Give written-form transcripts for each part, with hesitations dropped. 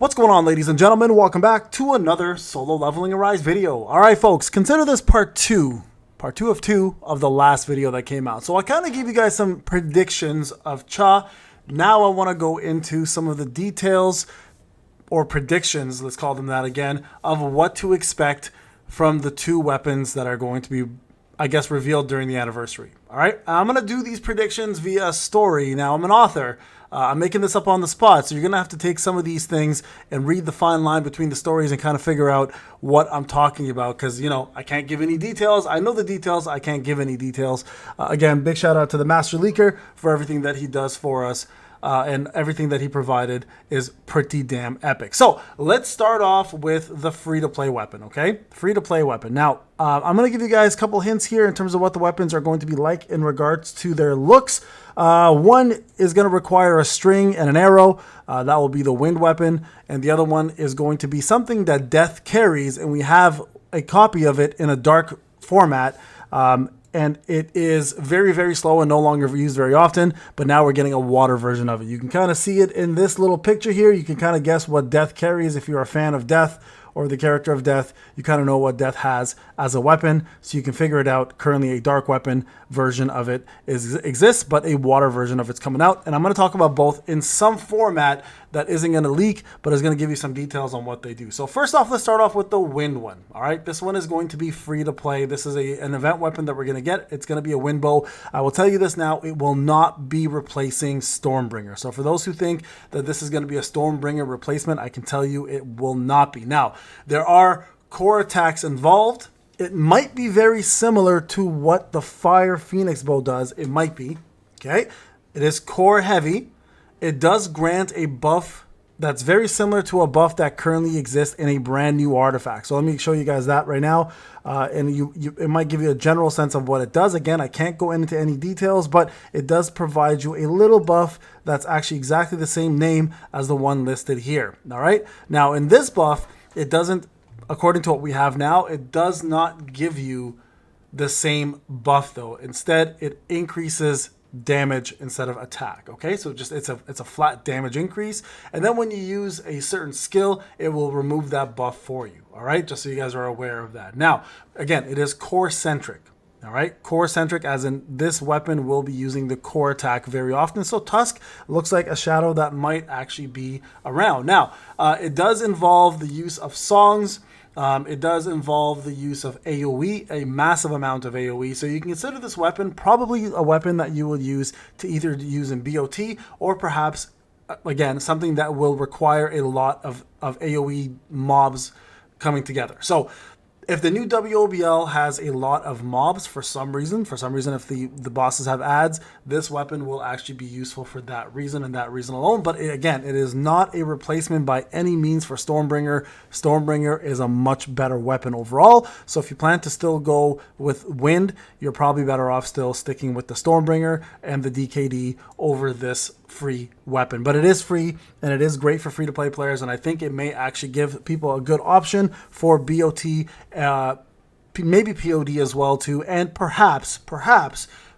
What's going on, ladies and gentlemen? Welcome back to another Solo Leveling Arise video. Alright folks, consider this part 2 of 2 of the last video that came out. So I kind of gave you guys some predictions of Cha. Now I want to go into some of the details or predictions, let's call them that again, of what to expect from the two weapons that are going to be, I guess, revealed during the anniversary. Alright, I'm going to do these predictions via a story. Now I'm an author. I'm making this up on the spot, so you're going to have to take some of these things and read the fine line between the stories and kind of figure out what I'm talking about, because, you know, I can't give any details. I know the details. I can't give any details. Again, big shout out to the Master Leaker for everything that he does for us. And everything that he provided is pretty damn epic. So let's start off with the free-to-play weapon, okay? Free-to-play weapon. Now, I'm going to give you guys a couple hints here in terms of what the weapons are going to be like in regards to their looks. One is going to require a string and an arrow. That will be the wind weapon. And the other one is going to be something that Death carries, and we have a copy of it in a dark format. And it is very, very slow and no longer used very often, but now we're getting a water version of it. You can kind of see it in this little picture here. You can kind of guess what Death carries if you're a fan of Death or the character of Death. You kind of know what Death has as a weapon, so you can figure it out. Currently a dark weapon version of it exists, but a water version of it's coming out. And I'm going to talk about both in some format that isn't going to leak, but is going to give you some details on what they do. So first off, let's start off with the wind one. All right, this one is going to be free to play. This is an event weapon that we're going to get. It's going to be a wind bow. I will tell you this now, it will not be replacing Stormbringer. So for those who think that this is going to be a Stormbringer replacement, I can tell you it will not be. Now, there are core attacks involved. It might be very similar to what the Fire Phoenix bow does. It might be, okay? It is core heavy. It does grant a buff that's very similar to a buff that currently exists in a brand new artifact. So let me show you guys that right now. And it might give you a general sense of what it does. Again, I can't go into any details, but it does provide you a little buff that's actually exactly the same name as the one listed here. All right. Now in this buff, it doesn't, according to what we have now, it does not give you the same buff though. Instead, it increases damage instead of attack. Okay, so just it's a flat damage increase, and then when you use a certain skill, it will remove that buff for you. All right, just so you guys are aware of that. Now, again, it is core centric. All right, core centric, as in this weapon will be using the core attack very often. So Tusk looks like a shadow that might actually be around. Now, it does involve the use of songs. It does involve the use of AOE, a massive amount of AOE. So you can consider this weapon probably a weapon that you will use to either use in BOT or perhaps, again, something that will require a lot of AOE mobs coming together. So if the new WOBL has a lot of mobs for some reason if the bosses have ads, this weapon will actually be useful for that reason and that reason alone. But again, it is not a replacement by any means for Stormbringer. Stormbringer is a much better weapon overall. So if you plan to still go with Wind, you're probably better off still sticking with the Stormbringer and the DKD over this free weapon. But it is free and it is great for free-to-play players, and I think it may actually give people a good option for BOT, maybe POD as well too, and perhaps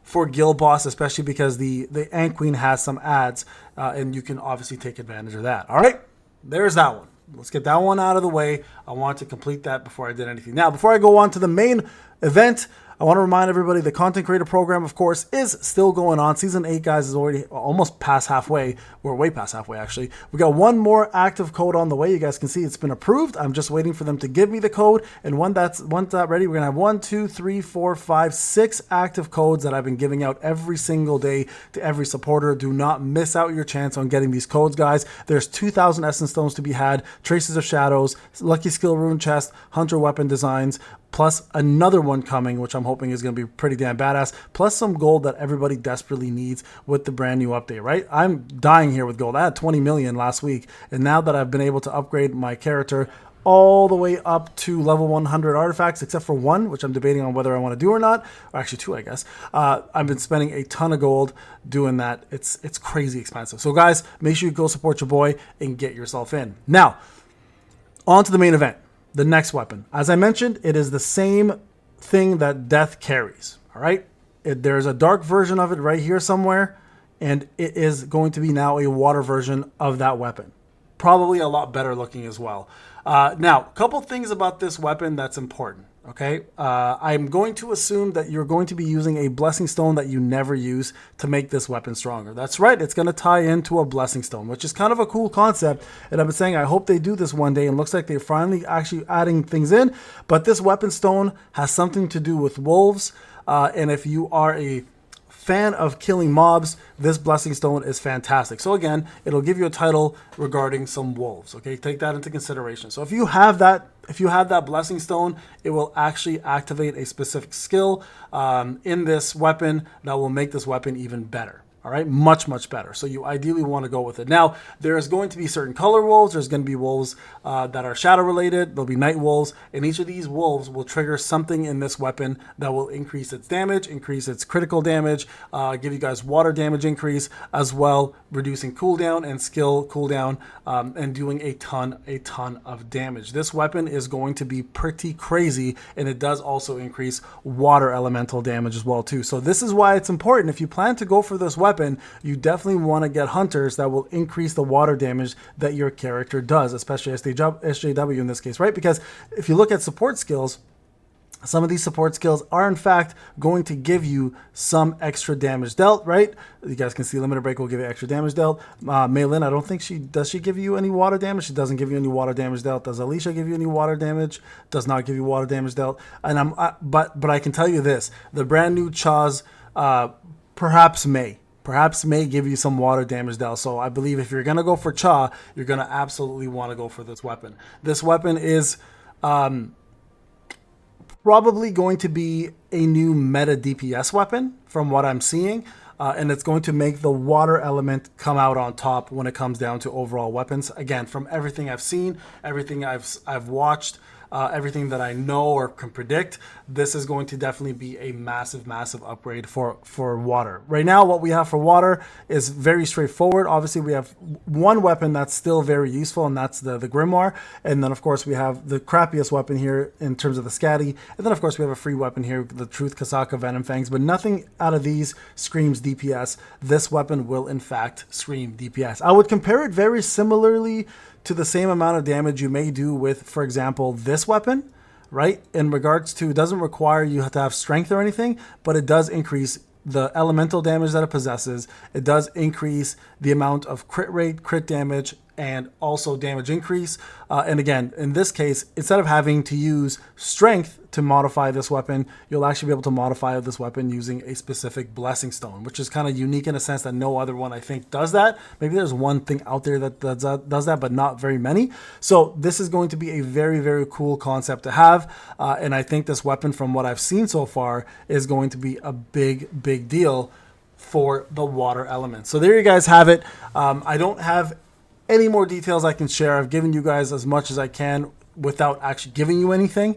for Guild Boss, especially because the Ant Queen has some ads, and you can obviously take advantage of that. All right, there's that one. Let's get that one out of the way. I want to complete that before I did anything. Now, before I go on to the main event, I want to remind everybody the Content Creator Program, of course, is still going on. Season 8, guys, is already almost past halfway. We're way past halfway, actually. We got one more active code on the way. You guys can see it's been approved. I'm just waiting for them to give me the code. And once that's ready, we're going to have 1, 2, 3, 4, 5, 6 active codes that I've been giving out every single day to every supporter. Do not miss out your chance on getting these codes, guys. There's 2,000 Essence Stones to be had, Traces of Shadows, Lucky Skill Rune Chest, Hunter Weapon Designs, plus another one coming, which I'm hoping is going to be pretty damn badass, plus some gold that everybody desperately needs with the brand new update, right? I'm dying here with gold. I had 20 million last week, and now that I've been able to upgrade my character all the way up to level 100 artifacts, except for one, which I'm debating on whether I want to do or not, or actually two, I guess. I've been spending a ton of gold doing that. It's crazy expensive. So guys, make sure you go support your boy and get yourself in. Now, on to the main event. The next weapon. As I mentioned, it is the same thing that Death carries. All right. There's a dark version of it right here somewhere, and it is going to be now a water version of that weapon. probably a lot better looking as well. Now, a couple things about this weapon that's important. Okay, I'm going to assume that you're going to be using a blessing stone that you never use to make this weapon stronger. That's right, it's going to tie into a blessing stone, which is kind of a cool concept. And I've been saying I hope they do this one day, and looks like they're finally actually adding things in. But this weapon stone has something to do with wolves, and if you are a fan of killing mobs, this blessing stone is fantastic. So again, it'll give you a title regarding some wolves. Okay, take that into consideration. So if you have that blessing stone, it will actually activate a specific skill in this weapon that will make this weapon even better. All right, much, much better. So you ideally want to go with it. Now, there's going to be certain color wolves. There's going to be wolves that are shadow related. There'll be night wolves. And each of these wolves will trigger something in this weapon that will increase its damage, increase its critical damage, give you guys water damage increase, as well reducing cooldown and skill cooldown, and doing a ton of damage. This weapon is going to be pretty crazy, and it does also increase water elemental damage as well too. So this is why it's important. If you plan to go for this weapon, you definitely want to get hunters that will increase the water damage that your character does, especially SJW in this case, right? Because if you look at support skills, some of these support skills are in fact going to give you some extra damage dealt, right? You guys can see limited break will give you extra damage dealt. Maylin, I don't think does she give you any water damage? She doesn't give you any water damage dealt. Does Alicia give you any water damage? Does not give you water damage dealt. And but I can tell you this, the brand new Chaz perhaps may give you some water damage dealt. So I believe if you're going to go for Cha, you're going to absolutely want to go for this weapon. This weapon is probably going to be a new meta DPS weapon from what I'm seeing. And it's going to make the water element come out on top when it comes down to overall weapons. Again, from everything I've seen, everything I've watched, everything that I know or can predict, this is going to definitely be a massive upgrade for water. Right now, what we have for water is very straightforward. Obviously, we have one weapon that's still very useful, and that's the Grimoire. And then, of course, we have the crappiest weapon here in terms of the Scatty. And then, of course, we have a free weapon here, the Truth Kasaka Venom Fangs. But nothing out of these screams DPS. This weapon will, in fact, scream DPS. I would compare it very similarly to the same amount of damage you may do with, for example, this weapon, right? In regards to, it doesn't require you to have strength or anything, but it does increase the elemental damage that it possesses. It does increase the amount of crit rate, crit damage, and also damage increase. And again, in this case, instead of having to use strength to modify this weapon, you'll actually be able to modify this weapon using a specific blessing stone, which is kind of unique in a sense that no other one I think does that. Maybe there's one thing out there that does that, but not very many. So this is going to be a very cool concept to have. And I think this weapon, from what I've seen so far, is going to be a big deal for the water element. So there you guys have it. I don't have any more details I can share. I've given you guys as much as I can without actually giving you anything.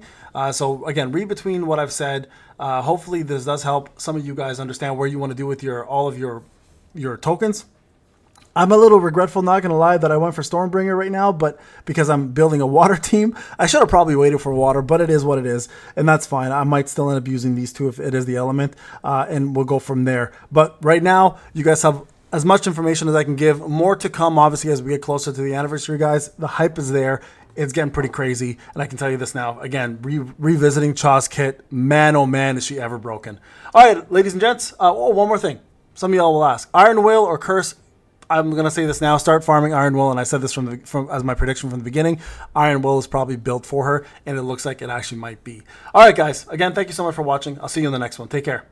So again, read between what I've said. Hopefully this does help some of you guys understand where you want to do with all of your tokens. I'm a little regretful, not going to lie, that I went for Stormbringer right now, but because I'm building a water team, I should have probably waited for water, but it is what it is, and that's fine. I might still end up using these two if it is the element, and we'll go from there. But right now, you guys have as much information as I can give. More to come, obviously, as we get closer to the anniversary, guys. The hype is there. It's getting pretty crazy, and I can tell you this now. Again, revisiting Cha's kit, man, oh man, is she ever broken. All right, ladies and gents, one more thing. Some of y'all will ask, Iron Will or Curse? I'm going to say this now. Start farming Iron Will, and I said this as my prediction from the beginning. Iron Will is probably built for her, and it looks like it actually might be. All right, guys. Again, thank you so much for watching. I'll see you in the next one. Take care.